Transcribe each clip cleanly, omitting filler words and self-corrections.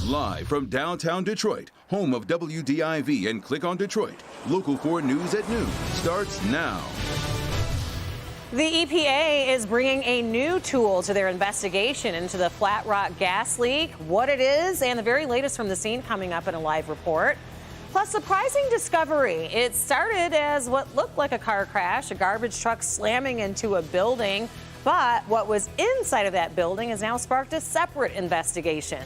Live from downtown Detroit, home of WDIV and Click on Detroit, Local 4 News at noon starts now. The EPA is bringing a new tool to their investigation into the Flat Rock gas leak, what it is, and the very latest from the scene coming up in a live report. Plus, surprising discovery. It started as what looked like a car crash, a garbage truck slamming into a building, but what was inside of that building has now sparked a separate investigation.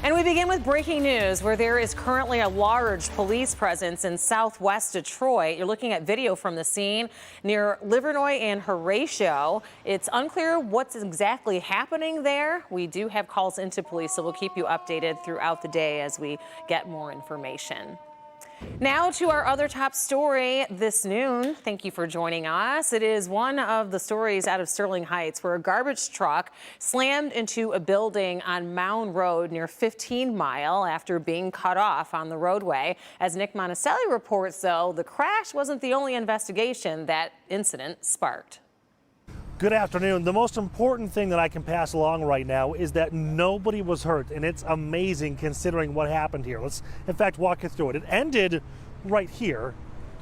And we begin with breaking news, where there is currently a large police presence in southwest Detroit. You're looking at video from the scene near Livernois and Horatio. It's unclear what's exactly happening there. We do have calls into police, so we'll keep you updated throughout the day as we get more information. Now to our other top story this noon. Thank you for joining us. It is one of the stories out of Sterling Heights where a garbage truck slammed into a building on Mound Road near 15 Mile after being cut off on the roadway. As Nick Monticelli reports, though, the crash wasn't the only investigation that incident sparked. Good afternoon. The most important thing that I can pass along right now is that nobody was hurt, and it's amazing considering what happened here. Let's, in fact, walk you through it. It ended right here,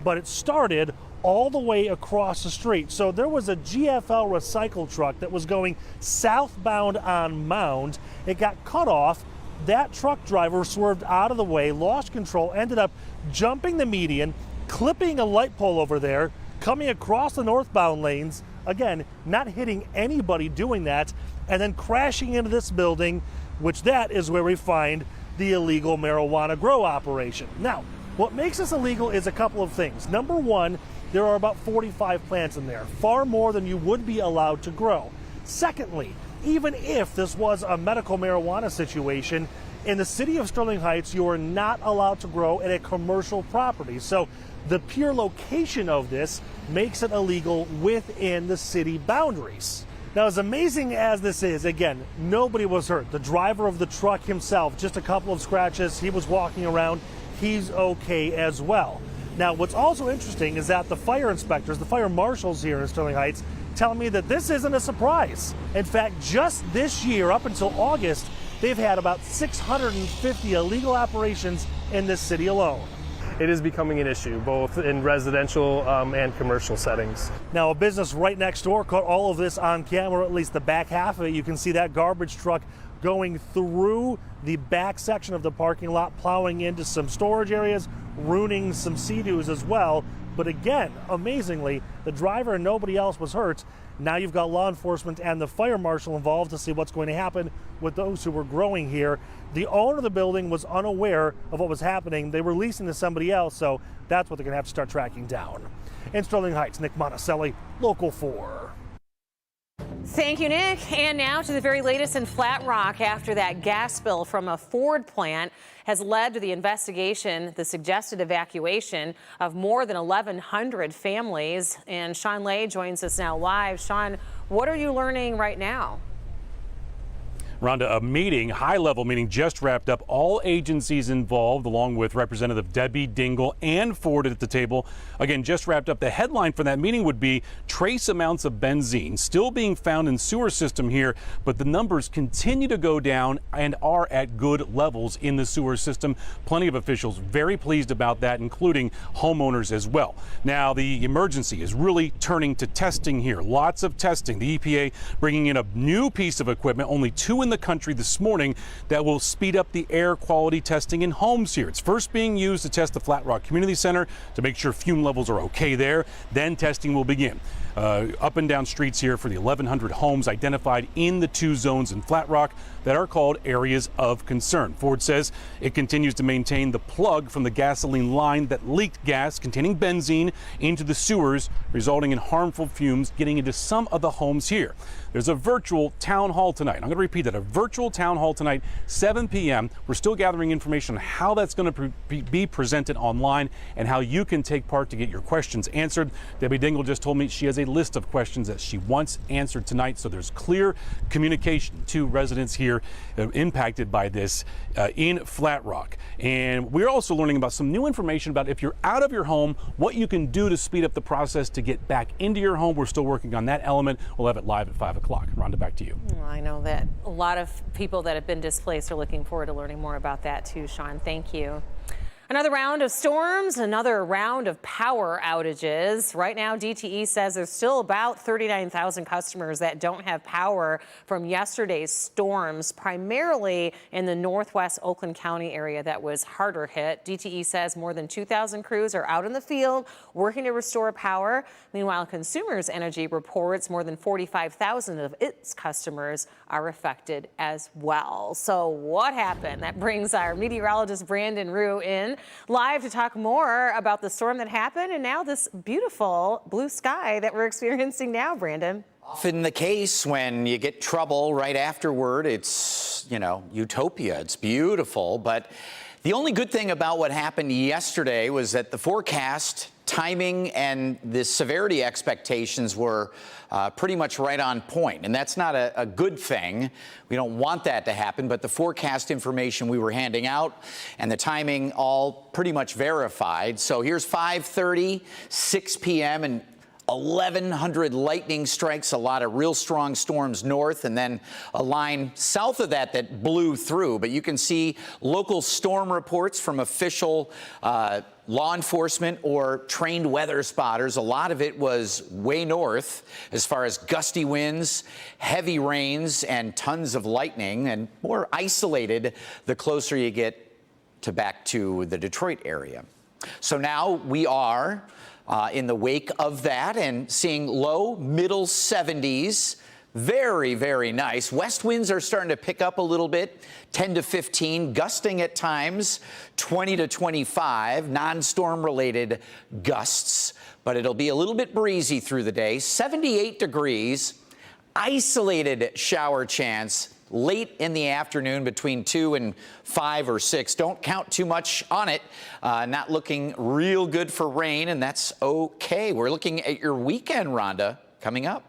but it started all the way across the street. So there was a GFL recycle truck that was going southbound on Mound. It got cut off. That truck driver swerved out of the way, lost control, ended up jumping the median, clipping a light pole over there, coming across the northbound lanes, again, not hitting anybody doing that, and then crashing into this building, which that is where we find the illegal marijuana grow operation. Now, what makes this illegal is a couple of things. Number one, there are about 45 plants in there, far more than you would be allowed to grow. Secondly, even if this was a medical marijuana situation, in the city of Sterling Heights, you are not allowed to grow at a commercial property. So the pure location of this makes it illegal within the city boundaries. Now, as amazing as this is, again, nobody was hurt. The driver of the truck himself, just a couple of scratches. He was walking around. He's okay as well. Now, what's also interesting is that the fire inspectors, the fire marshals here in Sterling Heights, tell me that this isn't a surprise. In fact, just this year, up until August, they've had about 650 illegal operations in this city alone. It is becoming an issue, both in residential and commercial settings. Now, a business right next door caught all of this on camera, at least the back half of it. You can see that garbage truck going through the back section of the parking lot, plowing into some storage areas, ruining some sea-doos as well. But again, amazingly, the driver and nobody else was hurt. Now you've got law enforcement and the fire marshal involved to see what's going to happen with those who were growing here. The owner of the building was unaware of what was happening. They were leasing to somebody else, so that's what they're going to have to start tracking down. In Sterling Heights, Nick Monticelli, Local 4. Thank you, Nick. And now to the very latest in Flat Rock after that gas spill from a Ford plant has led to the investigation, the suggested evacuation of more than 1,100 families. And Sean Lay joins us now live. Sean, what are you learning right now? Rhonda, a meeting, high-level meeting, just wrapped up. All agencies involved, along with Representative Debbie Dingell and Ford at the table. Again, just wrapped up. The headline for that meeting would be trace amounts of benzene still being found in sewer system here, but the numbers continue to go down and are at good levels in the sewer system. Plenty of officials very pleased about that, including homeowners as well. Now, the emergency is really turning to testing here. Lots of testing. The EPA bringing in a new piece of equipment, only two in the country this morning, that will speed up the air quality testing in homes here. It's first being used to test the Flat Rock Community Center to make sure fume levels are okay there. Then testing will begin up and down streets here for the 1,100 homes identified in the two zones in Flat Rock that are called areas of concern. Ford says it continues to maintain the plug from the gasoline line that leaked gas containing benzene into the sewers, resulting in harmful fumes getting into some of the homes here. There's a virtual town hall tonight. I'm going to repeat that, a virtual town hall tonight, 7 p.m. We're still gathering information on how that's going to be presented online and how you can take part to get your questions answered. Debbie Dingell just told me she has a list of questions that she wants answered tonight, so there's clear communication to residents here impacted by this in Flat Rock. And we're also learning about some new information about if you're out of your home, what you can do to speed up the process to get back into your home. We're still working on that element. We'll have it live at 5 o'clock. o'clock. Rhonda, back to you. Well, I know that a lot of people that have been displaced are looking forward to learning more about that too, Sean. Thank you. Another round of storms, another round of power outages. Right now, DTE says there's still about 39,000 customers that don't have power from yesterday's storms, primarily in the northwest Oakland County area that was harder hit. DTE says more than 2,000 crews are out in the field working to restore power. Meanwhile, Consumers Energy reports more than 45,000 of its customers are affected as well. So what happened? That brings our meteorologist Brandon Rue in live to talk more about the storm that happened and now this beautiful blue sky that we're experiencing now, Brandon. Often the case when you get trouble right afterward, it's, utopia. It's beautiful. But the only good thing about what happened yesterday was that the forecast, timing, and the severity expectations were pretty much right on point. And that's not a good thing. We don't want that to happen. But the forecast information we were handing out and the timing all pretty much verified. So here's 5:30, 6 p.m. and 1,100 lightning strikes, a lot of real strong storms north, and then a line south of that blew through. But you can see local storm reports from official law enforcement or trained weather spotters. A lot of it was way north as far as gusty winds, heavy rains, and tons of lightning, and more isolated the closer you get back to the Detroit area. So now we are in the wake of that and seeing low, middle 70s. Very, very nice. West winds are starting to pick up a little bit, 10 to 15, gusting at times 20 to 25, non-storm related gusts, but it'll be a little bit breezy through the day. 78 degrees, isolated shower chance late in the afternoon between 2 and 5 or 6. Don't count too much on it. Not looking real good for rain, and that's okay. We're looking at your weekend, Rhonda, coming up.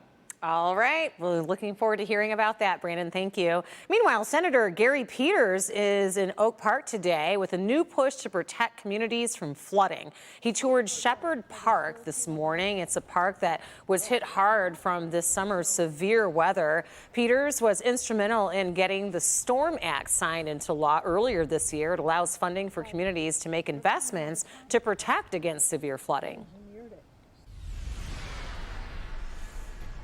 All right. We're looking forward to hearing about that, Brandon. Thank you. Meanwhile, Senator Gary Peters is in Oak Park today with a new push to protect communities from flooding. He toured Shepherd Park this morning. It's a park that was hit hard from this summer's severe weather. Peters was instrumental in getting the Storm Act signed into law earlier this year. It allows funding for communities to make investments to protect against severe flooding.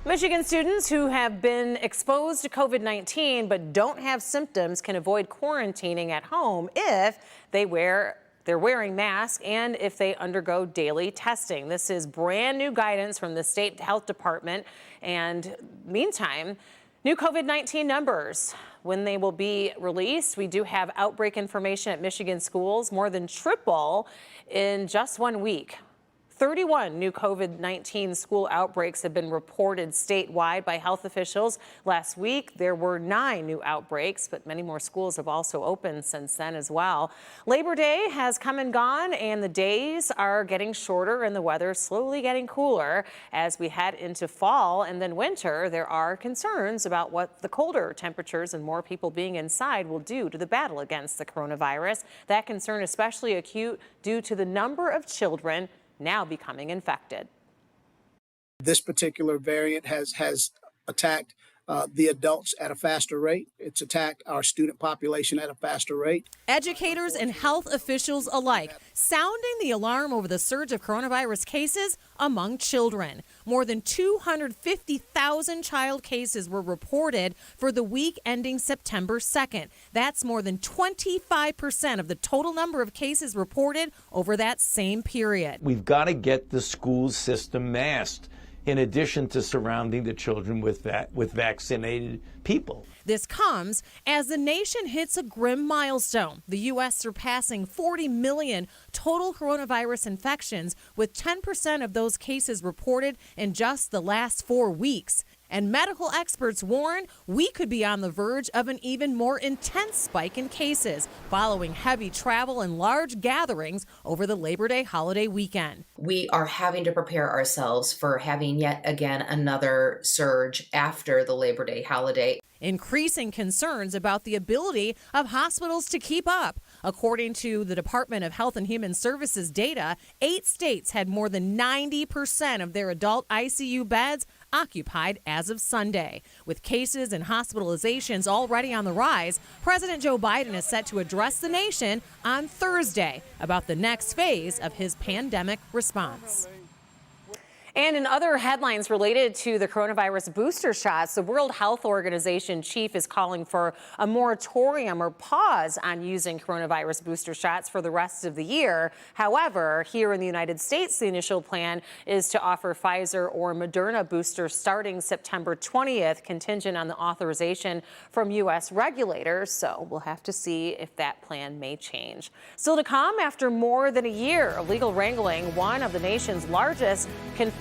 Michigan students who have been exposed to COVID-19 but don't have symptoms can avoid quarantining at home if they're wearing masks and if they undergo daily testing. This is brand new guidance from the state health department. And meantime, new COVID-19 numbers, when they will be released. We do have outbreak information at Michigan schools, more than triple in just 1 week. 31 new COVID-19 school outbreaks have been reported statewide by health officials. Last week, there were 9 new outbreaks, but many more schools have also opened since then as well. Labor Day has come and gone, and the days are getting shorter and the weather slowly getting cooler. As we head into fall and then winter, there are concerns about what the colder temperatures and more people being inside will do to the battle against the coronavirus. That concern especially acute due to the number of children now becoming infected. This particular variant has attacked the adults at a faster rate. It's attacked our student population at a faster rate. Educators and health officials alike sounding the alarm over the surge of coronavirus cases among children. More than 250,000 child cases were reported for the week ending September 2nd. That's more than 25% of the total number of cases reported over that same period. We've got to get the school system masked, in addition to surrounding the children with vaccinated people. This comes as the nation hits a grim milestone, the U.S. surpassing 40 million total coronavirus infections, with 10% of those cases reported in just the last 4 weeks. And medical experts warn we could be on the verge of an even more intense spike in cases following heavy travel and large gatherings over the Labor Day holiday weekend. We are having to prepare ourselves for having yet again another surge after the Labor Day holiday. Increasing concerns about the ability of hospitals to keep up. According to the Department of Health and Human Services data, 8 states had more than 90% of their adult ICU beds occupied as of Sunday. With cases and hospitalizations already on the rise, President Joe Biden is set to address the nation on Thursday about the next phase of his pandemic response. And in other headlines related to the coronavirus booster shots, the World Health Organization chief is calling for a moratorium or pause on using coronavirus booster shots for the rest of the year. However, here in the United States, the initial plan is to offer Pfizer or Moderna boosters starting September 20th, contingent on the authorization from U.S. regulators. So we'll have to see if that plan may change. Still to come, after more than a year of legal wrangling, one of the nation's largest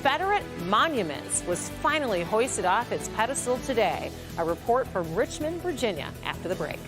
Confederate monuments was finally hoisted off its pedestal today. A report from Richmond, Virginia, after the break.